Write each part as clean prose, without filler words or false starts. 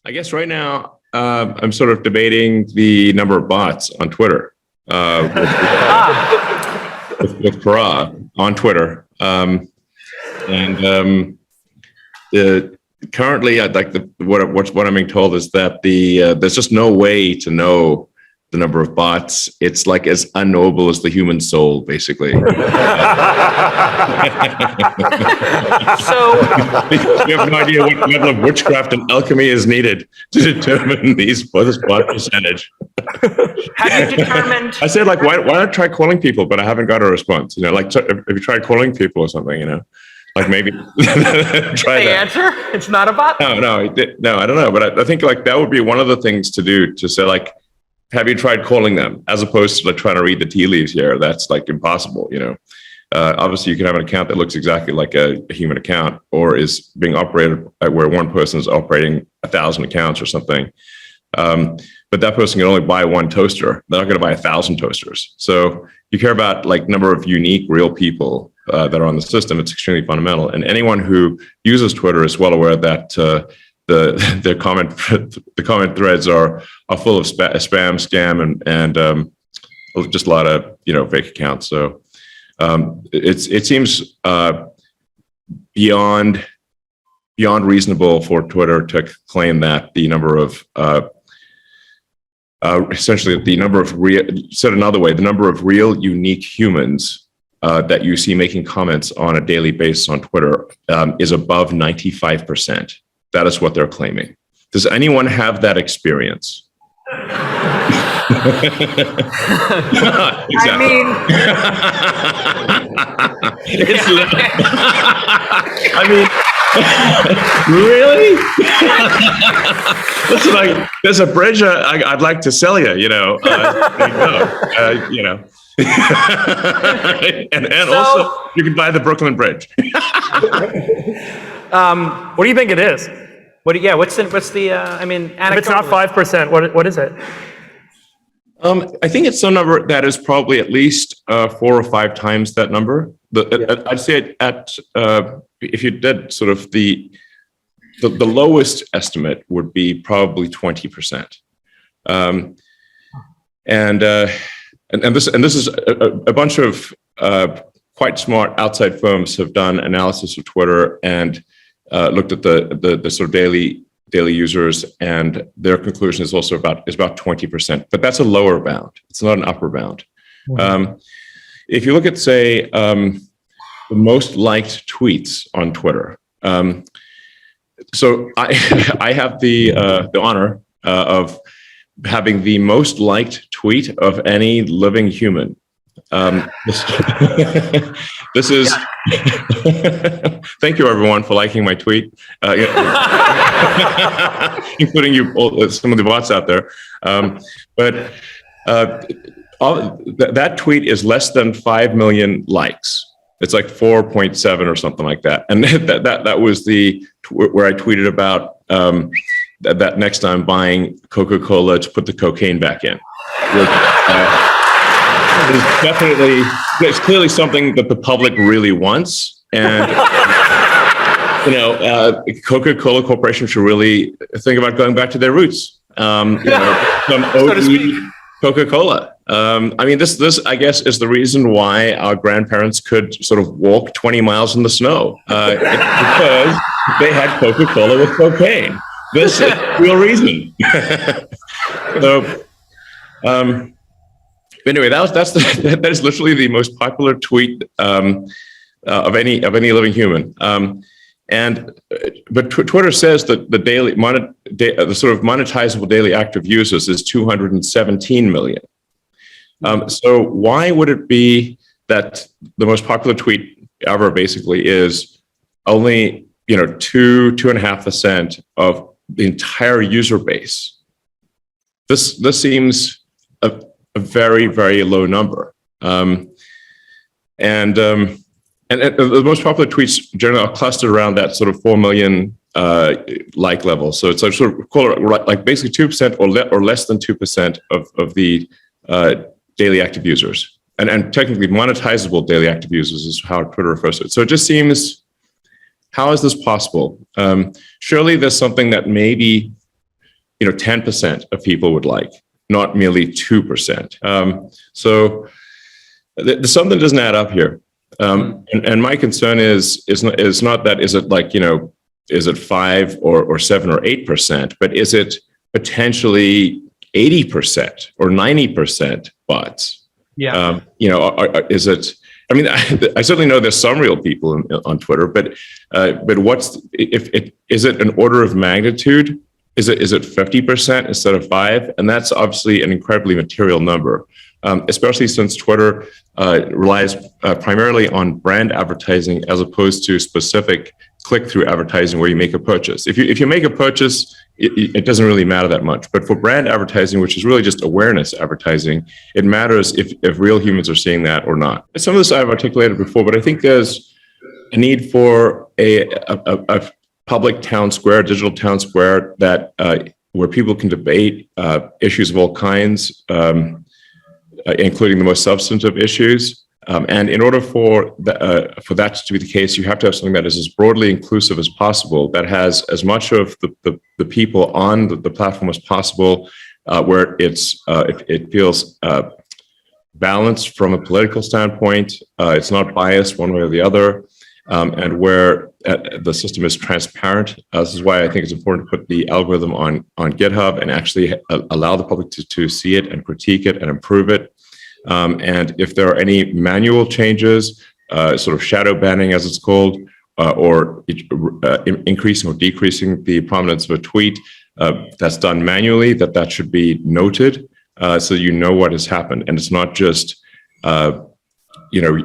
I guess right now I'm sort of debating the number of bots on Twitter with Parag on Twitter, and currently, what I'm being told is that there's just no way to know the number of bots. It's like as unknowable as the human soul, basically. So we have no idea what level of witchcraft and alchemy is needed to determine this bot percentage. Have you determined? I said, like, why not try calling people? But I haven't got a response. You know, like, have you tried calling people or something? You know, like maybe try the that. Answer? It's not a bot. No, I don't know. But I think like that would be one of the things to do, to say, like, have you tried calling them, as opposed to like trying to read the tea leaves here? That's like impossible, you know. Obviously, you can have an account that looks exactly like a human account, or is being operated where one person is operating 1,000 accounts or something. But that person can only buy one toaster. They're not going to buy 1,000 toasters. So you care about like number of unique, real people that are on the system. It's extremely fundamental. And anyone who uses Twitter is well aware that the comment threads are full of spam, scam, and just a lot of, you know, fake accounts. So it seems beyond reasonable for Twitter to claim that the number of essentially the number of said another way, the number of real unique humans that you see making comments on a daily basis on Twitter is above 95%. That is what they're claiming. Does anyone have that experience? I mean, really? Listen, like, there's a bridge I'd like to sell you. You know, you know, and so, also you can buy the Brooklyn Bridge. What do you think it is? What's the? I mean, if it's not 5%, what is it? I think it's some number that is probably at least 4 or 5 times that number. I'd say if you did sort of the lowest estimate would be probably 20%, and this is a bunch of quite smart outside firms have done analysis of Twitter and looked at the sort of daily users, and their conclusion is also about 20%, but that's a lower bound. It's not an upper bound. Mm-hmm. If you look at, say, the most liked tweets on Twitter, so I have the honor of having the most liked tweet of any living human. This is thank you everyone for liking my tweet, including you, some of the bots out there, but that tweet is less than 5 million likes. It's like 4.7 or something like that, and that was where I tweeted about that next time buying Coca-Cola to put the cocaine back in. It's clearly something that the public really wants, and you know, Coca-Cola Corporation should really think about going back to their roots. You know, some OG Coca-Cola. I mean, this I guess is the reason why our grandparents could sort of walk 20 miles in the snow, because they had Coca-Cola with cocaine. This is the real reason. So. Anyway, that is literally the most popular tweet of any living human. But Twitter says that the sort of monetizable daily active users is 217 million. So why would it be that the most popular tweet ever basically is only 2.5% of the entire user base? This seems a very, very low number. And the most popular tweets generally are clustered around that sort of 4 million like level. So it's a sort of call it like basically 2% or less than 2% of the daily active users. And technically monetizable daily active users is how Twitter refers to it. So it just seems, how is this possible? Surely there's something that maybe 10% of people would like, not merely 2%. So there's something that doesn't add up here. And my concern is not that, is it like, is it 5 or 7 or 8%, but is it potentially 80% or 90% bots? Yeah. Is it? I mean, I certainly know there's some real people on Twitter, but is it an order of magnitude? Is it 50% instead of 5? And that's obviously an incredibly material number, especially since Twitter relies primarily on brand advertising as opposed to specific click-through advertising where you make a purchase. If you make a purchase, it doesn't really matter that much. But for brand advertising, which is really just awareness advertising, it matters if real humans are seeing that or not. Some of this I've articulated before, but I think there's a need for a public town square, digital town square that where people can debate issues of all kinds, including the most substantive issues. And in order for that to be the case, you have to have something that is as broadly inclusive as possible, that has as much of the people on the platform as possible, where it feels balanced from a political standpoint. It's not biased one way or the other, and where the system is transparent. This is why I think it's important to put the algorithm on GitHub and actually allow the public to see it and critique it and improve it. And if there are any manual changes, sort of shadow banning as it's called, or increasing or decreasing the prominence of a tweet, that's done manually, that should be noted, so you know what has happened. And it's not just, you're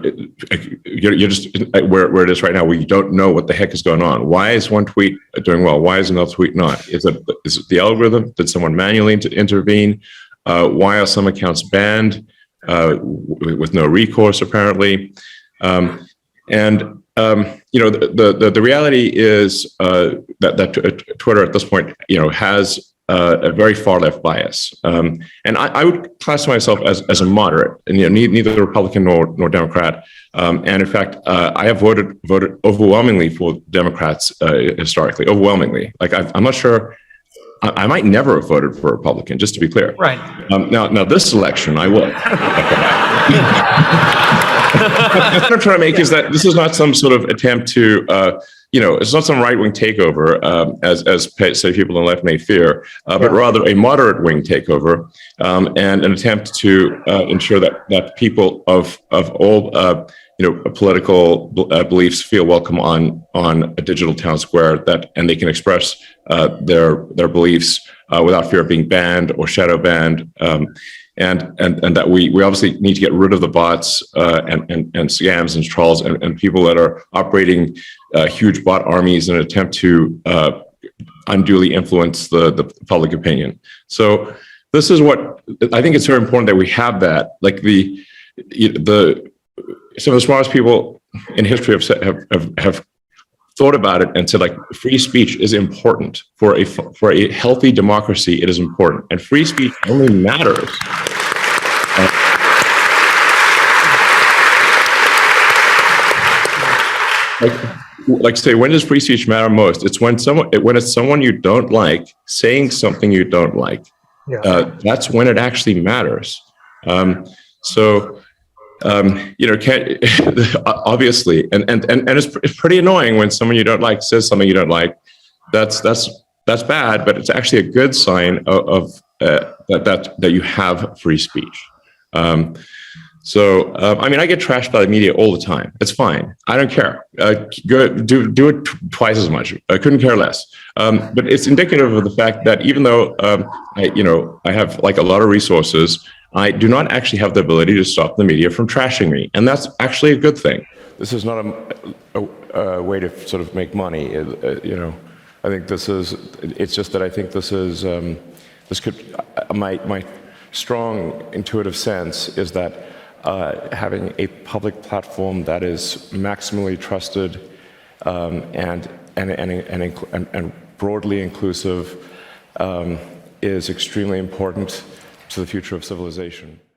just where it is right now, where you don't know what the heck is going on. Why is one tweet doing well? Why is another tweet not? Is it the algorithm? Did someone manually intervene? Why are some accounts banned? With no recourse, apparently, the reality is that Twitter at this point, has a very far left bias, and I would classify myself as a moderate, and neither Republican nor Democrat, and in fact, I have voted overwhelmingly for Democrats historically, overwhelmingly. Like I'm not sure. I might never have voted for a Republican, just to be clear. Right. Now this election, I will. What I'm trying to make is that this is not some sort of attempt to, it's not some right-wing takeover, as say people on the left may fear, but rather a moderate-wing takeover, and an attempt to ensure that people of all political beliefs feel welcome on a digital town square, and they can express their beliefs without fear of being banned or shadow banned, and that we obviously need to get rid of the bots and scams and trolls and people that are operating huge bot armies in an attempt to unduly influence the public opinion. So this is what I think it's very important that we have that. Like some of the smartest people in history have thought about it and said, like, free speech is important for a healthy democracy. It is important, and free speech only matters. Like say, when does free speech matter most? It's when it's someone you don't like saying something you don't like. Yeah. That's when it actually matters. Obviously, and it's pretty annoying when someone you don't like says something you don't like. That's bad, but it's actually a good sign of that you have free speech. I get trashed by the media all the time. It's fine. I don't care. Do it twice as much. I couldn't care less. But it's indicative of the fact that even though I have like a lot of resources, I do not actually have the ability to stop the media from trashing me, and that's actually a good thing. This is not a way to sort of make money. I think this is. It's just that I think this is. This could. My strong intuitive sense is that having a public platform that is maximally trusted and broadly inclusive is extremely important to the future of civilization.